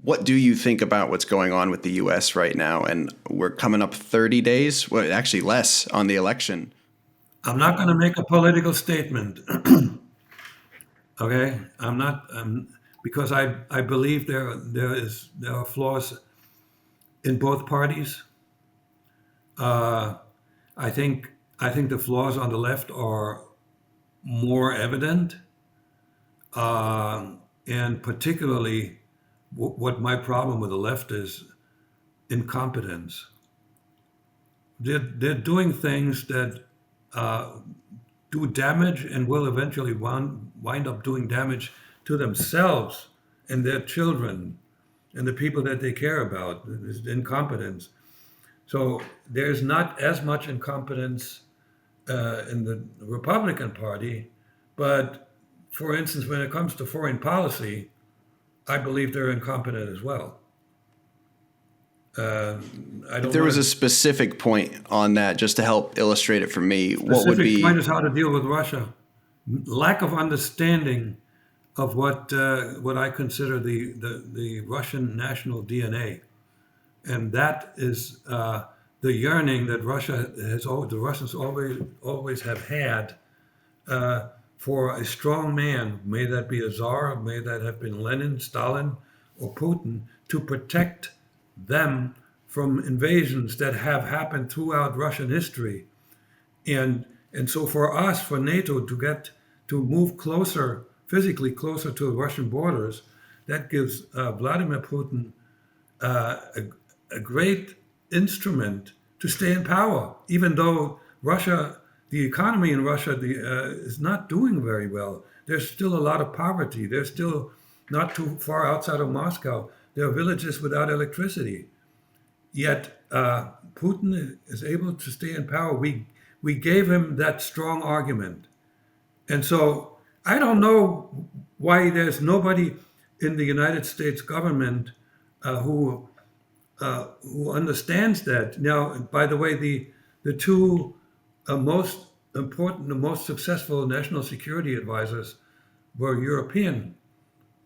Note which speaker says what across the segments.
Speaker 1: what do you think about what's going on with the U.S. right now? And we're coming up 30 days, well, actually less, on the election.
Speaker 2: I'm not going to make a political statement. Okay, I'm not because I believe there are flaws in both parties. Uh, I think the flaws on the left are more evident, and particularly what my problem with the left is incompetence. They're doing things that uh, do damage and will eventually wind up doing damage to themselves and their children and the people that they care about. Is incompetence. So there's not as much incompetence in the Republican Party, but for instance, when it comes to foreign policy, I believe they're incompetent as well. Uh, I
Speaker 1: If
Speaker 2: don't
Speaker 1: there was
Speaker 2: want
Speaker 1: a
Speaker 2: to.
Speaker 1: specific point on that, just to help illustrate it for me, what would
Speaker 2: Specific point
Speaker 1: be?
Speaker 2: is how to deal with Russia. Lack of understanding of what I consider the Russian national DNA, and that is the yearning that the Russians always have had for a strong man, may that be a czar, may that have been Lenin, Stalin, or Putin, to protect them from invasions that have happened throughout Russian history. And so for us, for NATO to move closer, physically closer to the Russian borders, that gives Vladimir Putin a great instrument to stay in power, even though the economy in Russia is not doing very well. There's still a lot of poverty. There's still not too far outside of Moscow. There are villages without electricity. Yet Putin is able to stay in power. We gave him that strong argument. And so I don't know why there's nobody in the United States government uh, who who understands that. Now, by the way, the two most important, the most successful national security advisors were European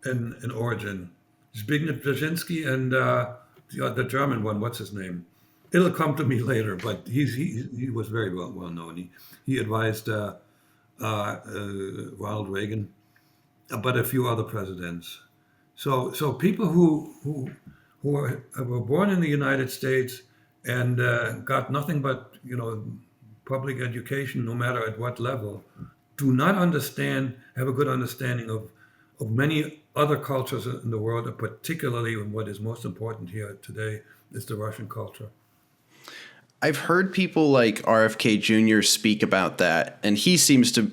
Speaker 2: in origin. Zbigniew Brzezinski and the German one, what's his name? It'll come to me later, but he was very well known. He advised Ronald Reagan, but a few other presidents. So people who were born in the United States and got nothing but public education, no matter at what level, do not have a good understanding of many other cultures in the world, and particularly what is most important here today is the Russian culture.
Speaker 1: I've heard people like RFK Jr. speak about that, and he seems to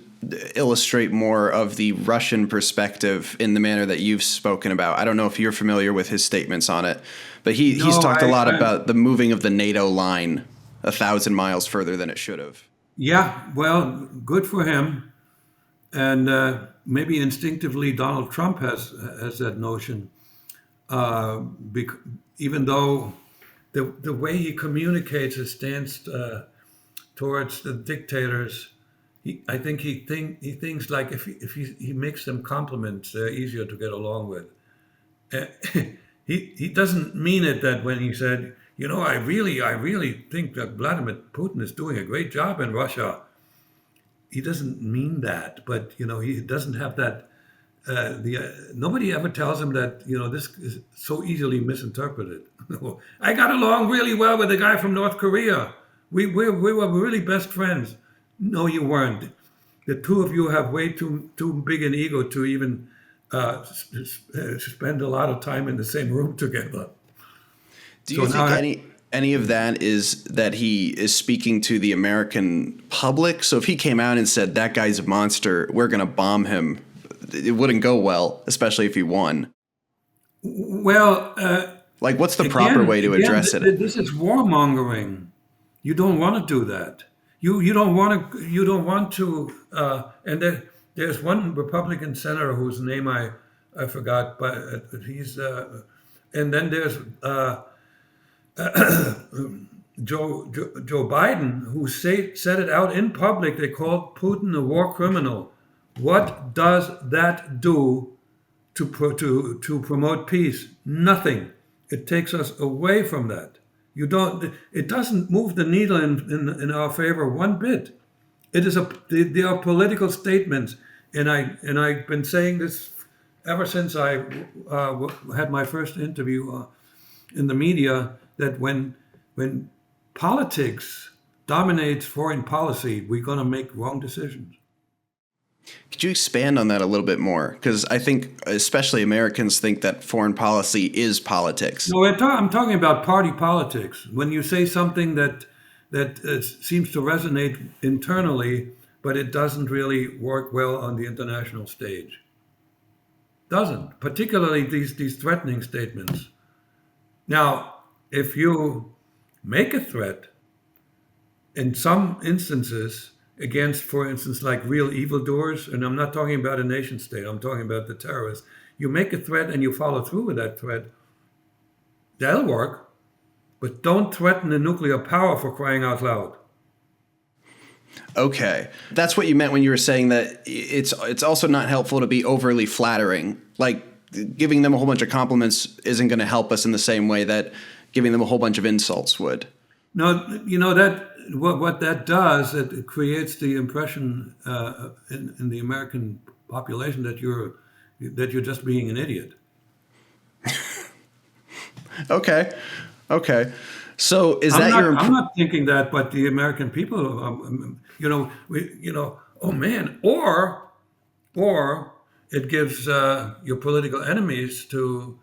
Speaker 1: illustrate more of the Russian perspective in the manner that you've spoken about. I don't know if you're familiar with his statements on it, but he's
Speaker 2: No,
Speaker 1: talked a lot
Speaker 2: I
Speaker 1: about the moving of the NATO line 1,000 miles further than it should have.
Speaker 2: yeah, well, good for him, and maybe instinctively Donald Trump has that notion, uh, bec- even though the way he communicates his stance towards the dictators, I think he thinks like if he makes them compliments, they're easier to get along with. Uh, he doesn't mean it that when he said, I really think that Vladimir Putin is doing a great job in Russia. He doesn't mean that, but he doesn't have that. Nobody ever tells him that this is so easily misinterpreted. I got along really well with the guy from North Korea. We were really best friends. No, you weren't. The two of you have way too big an ego to even spend a lot of time in the same room together.
Speaker 1: Do
Speaker 2: So
Speaker 1: you think
Speaker 2: now,
Speaker 1: any of that is that he is speaking to the American public? So if he came out and said that guy's a monster, we're going to bomb him, it wouldn't go well, especially if he won.
Speaker 2: well,
Speaker 1: Like, what's the proper
Speaker 2: again,
Speaker 1: way to
Speaker 2: again,
Speaker 1: address it?
Speaker 2: this is warmongering. You don't want to do that. You don't want to. You don't want to. And there's one Republican senator whose name I forgot, but he's. And then there's Joe Biden, who said it out in public. They called Putin a war criminal. What does that do to promote peace. Nothing. It takes us away from that. You don't. It doesn't move the needle in our favor one bit. It is they are political statements, and I've been saying this ever since I had my first interview in the media, that when politics dominates foreign policy, we're going to make wrong decisions.
Speaker 1: Could you expand on that a little bit more? Because I think especially Americans think that foreign policy is politics.
Speaker 2: No, I'm talking about party politics. When you say something that seems to resonate internally, but it doesn't really work well on the international stage. Doesn't, particularly these threatening statements. Now, if you make a threat, in some instances, against, for instance, like real evildoers, and I'm not talking about a nation state, I'm talking about the terrorists. You make a threat and you follow through with that threat, that'll work, but don't threaten the nuclear power, for crying out loud.
Speaker 1: Okay. That's what you meant when you were saying that it's also not helpful to be overly flattering. Like giving them a whole bunch of compliments isn't going to help us in the same way that giving them a whole bunch of insults would.
Speaker 2: No, that what that does, it creates the impression in the American population that you're just being an idiot.
Speaker 1: Okay. So
Speaker 2: I'm not thinking that, but the American people, oh man, or it gives your political enemies to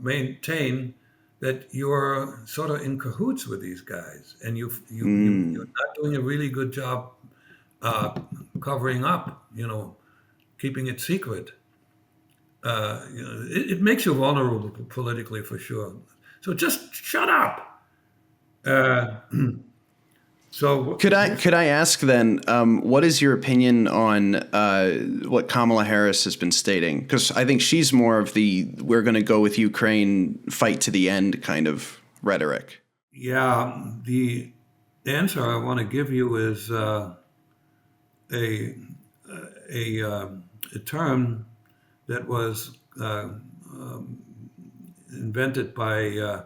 Speaker 2: maintain that you're sort of in cahoots with these guys, and you're not doing a really good job covering up, keeping it secret. It makes you vulnerable politically, for sure. So just shut up. So
Speaker 1: could I ask then, what is your opinion on what Kamala Harris has been stating? Because I think she's more of the "we're going to go with Ukraine, fight to the end" kind of rhetoric.
Speaker 2: Yeah, the answer I want to give you is a term that was invented by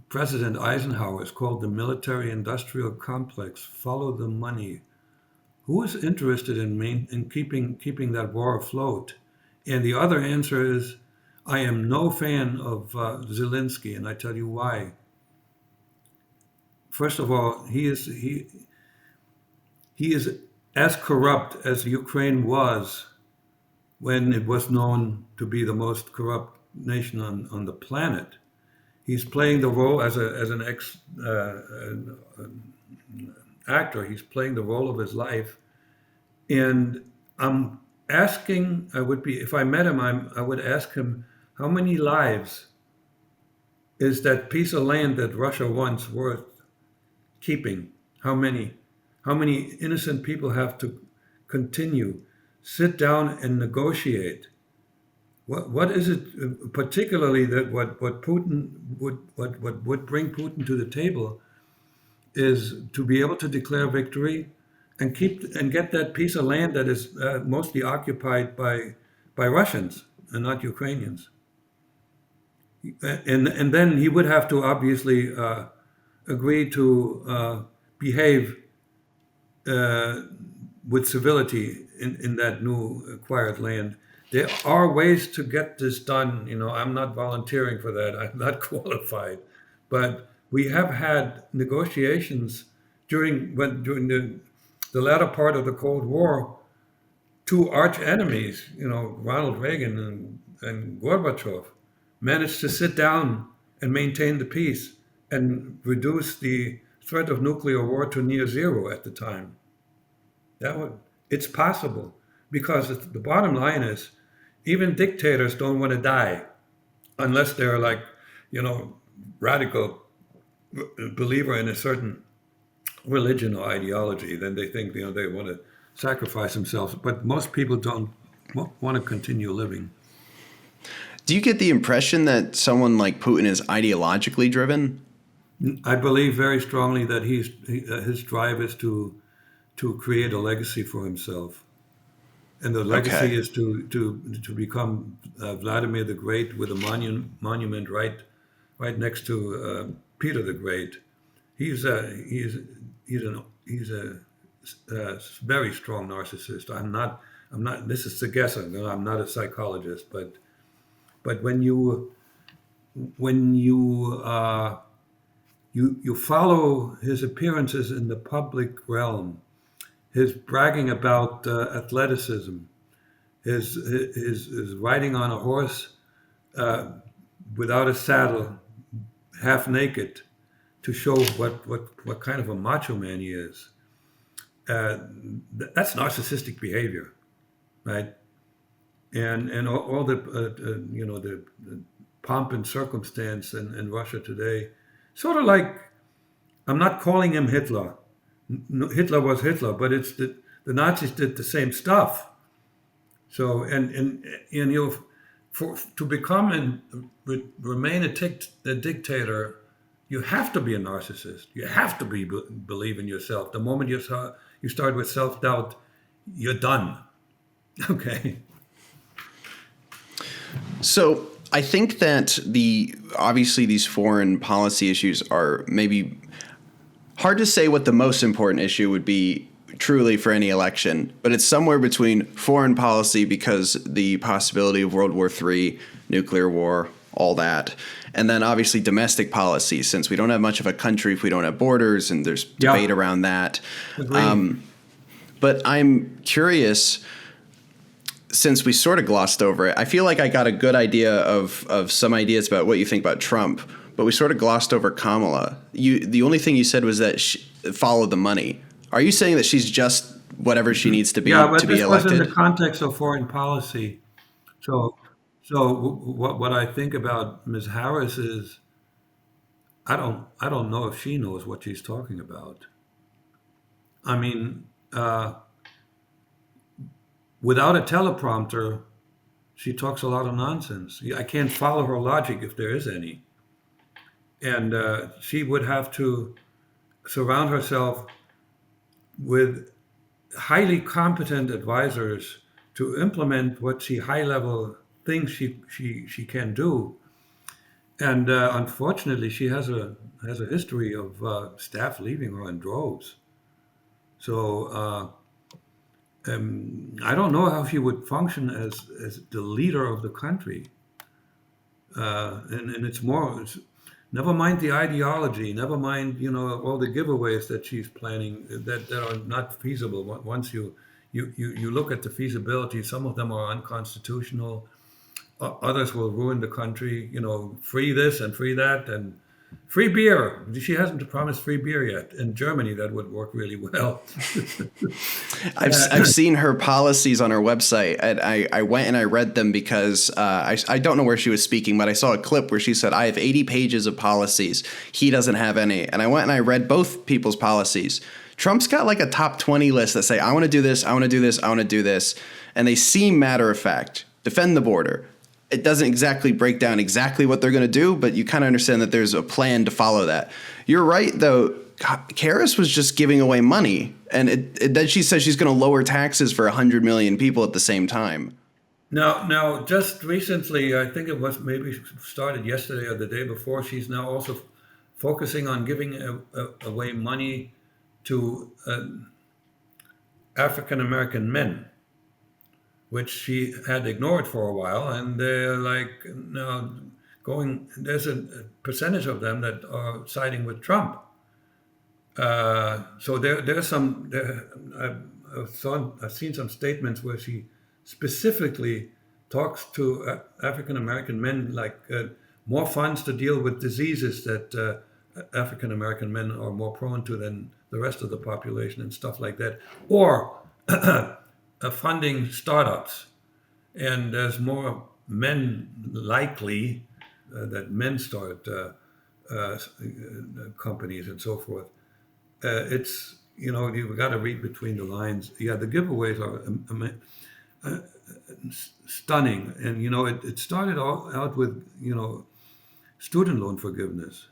Speaker 2: President Eisenhower. Is called the military-industrial complex. Follow the money. Who is interested in keeping that war afloat? And the other answer is, I am no fan of Zelensky, and I tell you why. First of all, he is as corrupt as Ukraine was when it was known to be the most corrupt nation on the planet. He's playing the role as an actor. He's playing the role of his life, and I'm asking. If I met him, I would ask him, how many lives is that piece of land that Russia wants worth keeping? How many innocent people have to continue, sit down and negotiate? What is it particularly that what Putin would bring Putin to the table is to be able to declare victory and get that piece of land that is mostly occupied by Russians and not Ukrainians. And then he would have to obviously agree to behave with civility in that new acquired land. There are ways to get this done. I'm not volunteering for that. I'm not qualified. But we have had negotiations during the latter part of the Cold War. Two arch enemies, Ronald Reagan and Gorbachev, managed to sit down and maintain the peace and reduce the threat of nuclear war to near zero at the time. It's possible, because the bottom line is, even dictators don't want to die unless they're like, radical believer in a certain religion or ideology. Then they think, they want to sacrifice themselves. But most people don't want to continue living.
Speaker 1: Do you get the impression that someone like Putin is ideologically driven?
Speaker 2: I believe very strongly that his drive is to create a legacy for himself. and the legacy
Speaker 1: Okay.
Speaker 2: is to become Vladimir the Great with a monument right next to Peter the Great. He's a very strong narcissist. I'm not. This is a guess. I'm not a psychologist, but when you follow his appearances in the public realm, his bragging about athleticism, his riding on a horse without a saddle, half naked, to show what kind of a macho man he is. Uh, that's narcissistic behavior, right? And all the the pomp and circumstance in Russia today, sort of like, I'm not calling him Hitler. Hitler was Hitler, but it's the Nazis did the same stuff. So and to become and remain a dictator, you have to be a narcissist. You have to believe in yourself. The moment you start with self doubt, you're done. Okay.
Speaker 1: So I think that obviously these foreign policy issues are maybe hard to say what the most important issue would be truly for any election, but it's somewhere between foreign policy because the possibility of World War III, nuclear war, all that, and then obviously domestic policy, since we don't have much of a country if we don't have borders, and there's debate
Speaker 2: Yeah.
Speaker 1: around that.
Speaker 2: Agree.
Speaker 1: But I'm curious, since we sort of glossed over it, I feel like I got a good idea of some ideas about what you think about Trump, but we sort of glossed over Kamala. The only thing you said was that she followed the money. Are you saying that she's just whatever she needs to be
Speaker 2: Yeah, but
Speaker 1: to be
Speaker 2: this was in the
Speaker 1: elected?
Speaker 2: context of foreign policy. So, what I think about Ms. Harris is, I don't know if she knows what she's talking about. I mean, without a teleprompter, she talks a lot of nonsense. I can't follow her logic if there is any. And she would have to surround herself with highly competent advisors to implement what she high level thinks she can do. And unfortunately, she has a history of staff leaving her in droves. So I don't know how she would function as the leader of the country. And never mind the ideology, never mind all the giveaways that she's planning that are not feasible. Once you look at the feasibility, some of them are unconstitutional. Others will ruin the country. Free this and free that and free beer. She hasn't promised free beer yet. In Germany, that would work really well.
Speaker 1: I've seen her policies on her website, and I went and I read them because I don't know where she was speaking, but I saw a clip where she said, I have 80 pages of policies. He doesn't have any. And I went and I read both people's policies. Trump's got like a top 20 list that say, I want to do this, I want to do this, I want to do this. And they seem matter of fact. Defend the border. It doesn't exactly break down exactly what they're going to do, but you kind of understand that there's a plan to follow that. You're right, though. Harris was just giving away money, and then she says she's going to lower taxes for 100 million people at the same time.
Speaker 2: Now, just recently, I think it was maybe started yesterday or the day before, she's now also focusing on giving away money to African American men, which she had ignored for a while, and they're like now going. There's a percentage of them that are siding with Trump. So there's some. I've seen some statements where she specifically talks to African American men, like more funds to deal with diseases that African American men are more prone to than the rest of the population and stuff like that, or funding startups. And there's more men likely that men start companies and so forth. You've got to read between the lines. Yeah, the giveaways are stunning. And, it started out with, student loan forgiveness,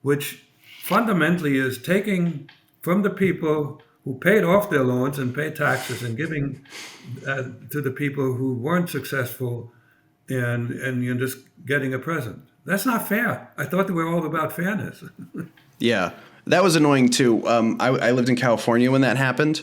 Speaker 2: which fundamentally is taking from the people who paid off their loans and paid taxes and giving to the people who weren't successful, and you're just getting a present. That's not fair. I thought they were all about fairness.
Speaker 1: Yeah, that was annoying too. I lived in California when that happened,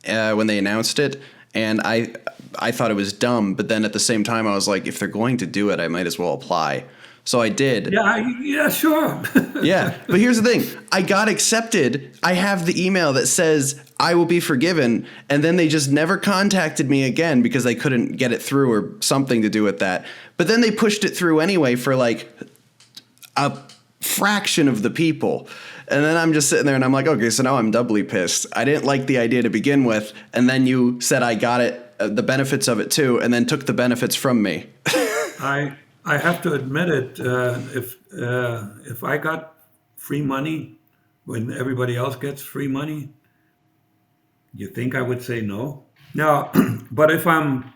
Speaker 1: when they announced it, and I thought it was dumb. But then at the same time, I was like, if they're going to do it, I might as well apply. So I did.
Speaker 2: Yeah, sure.
Speaker 1: Yeah, but here's the thing. I got accepted. I have the email that says I will be forgiven, and then they just never contacted me again because they couldn't get it through or something to do with that. But then they pushed it through anyway for like a fraction of the people. And then I'm just sitting there and I'm like, okay, so now I'm doubly pissed. I didn't like the idea to begin with, and then you said I got it, the benefits of it too, and then took the benefits from me.
Speaker 2: I have to admit it. If I got free money when everybody else gets free money, you think I would say no? Now, but if I'm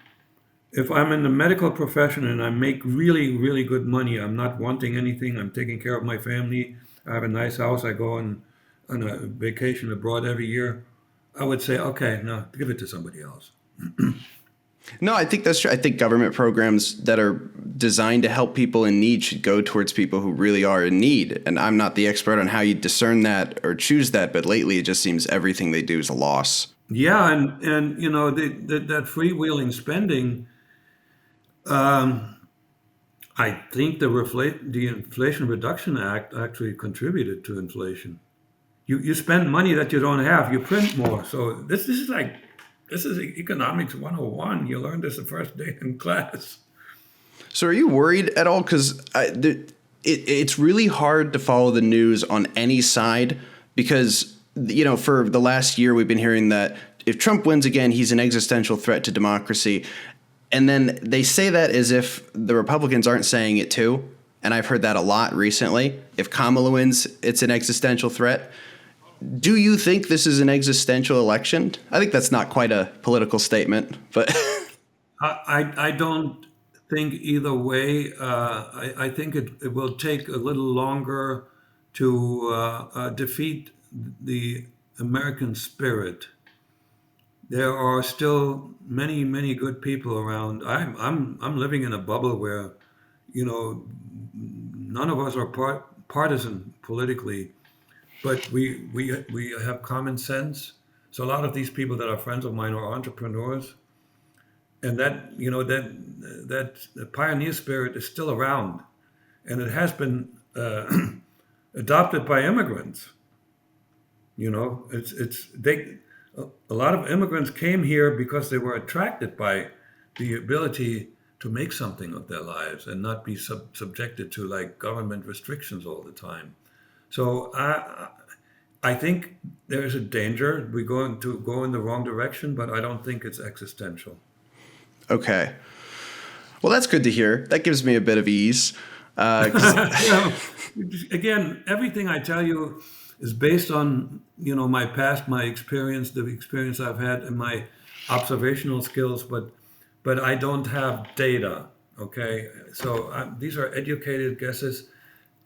Speaker 2: in the medical profession and I make really, really good money, I'm not wanting anything. I'm taking care of my family. I have a nice house. I go on a vacation abroad every year. I would say, okay, no, give it to somebody else.
Speaker 1: No, I think that's true. I think government programs that are designed to help people in need should go towards people who really are in need. And I'm not the expert on how you discern that or choose that, but lately it just seems everything they do is a loss.
Speaker 2: Yeah, and that freewheeling spending. I think the Inflation Reduction Act actually contributed to inflation. You spend money that you don't have, you print more. So this is economics 101. You learned this the first day in class.
Speaker 1: So are you worried at all? Because it's really hard to follow the news on any side because, for the last year we've been hearing that if Trump wins again, he's an existential threat to democracy. And then they say that as if the Republicans aren't saying it too. And I've heard that a lot recently. If Kamala wins, it's an existential threat. Do you think this is an existential election? I think that's not quite a political statement, but
Speaker 2: I don't think either way. I think it will take a little longer to defeat the American spirit. There are still many, many good people around. I'm living in a bubble where, none of us are partisan politically, but we have common sense. So a lot of these people that are friends of mine are entrepreneurs, and that the pioneer spirit is still around, and it has been adopted by immigrants. A lot of immigrants came here because they were attracted by the ability to make something of their lives and not be subjected to like government restrictions all the time. So I think there is a danger we're going to go in the wrong direction, but I don't think it's existential.
Speaker 1: okay. Well, that's good to hear. That gives me a bit of ease.
Speaker 2: Again, everything I tell you is based on my past, my experience, the experience I've had, and my observational skills. But I don't have data. Okay, so these are educated guesses.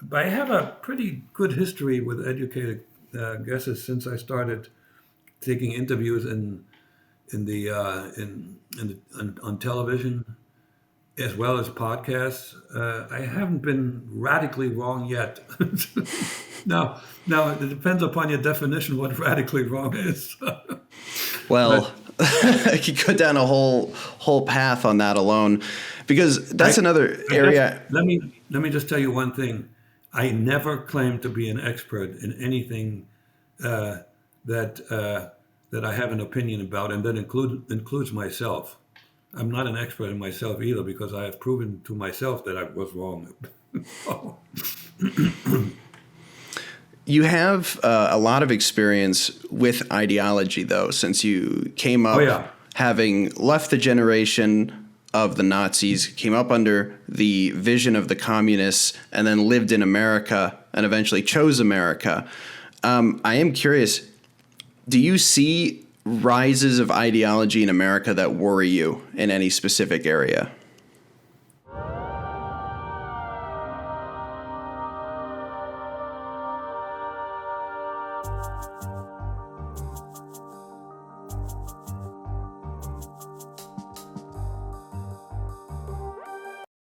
Speaker 2: But I have a pretty good history with educated guesses since I started taking interviews on television as well as podcasts. I haven't been radically wrong yet. Now it depends upon your definition what radically wrong is.
Speaker 1: Well, I could go down a whole path on that alone, because that's another area.
Speaker 2: Let me just tell you one thing. I never claim to be an expert in anything that I have an opinion about, and that includes myself. I'm not an expert in myself either, because I have proven to myself that I was wrong.
Speaker 1: You have a lot of experience with ideology, though, since you came up having left the generation of the Nazis, came up under the vision of the communists, and then lived in America and eventually chose America. I am curious, do you see rises of ideology in America that worry you in any specific area?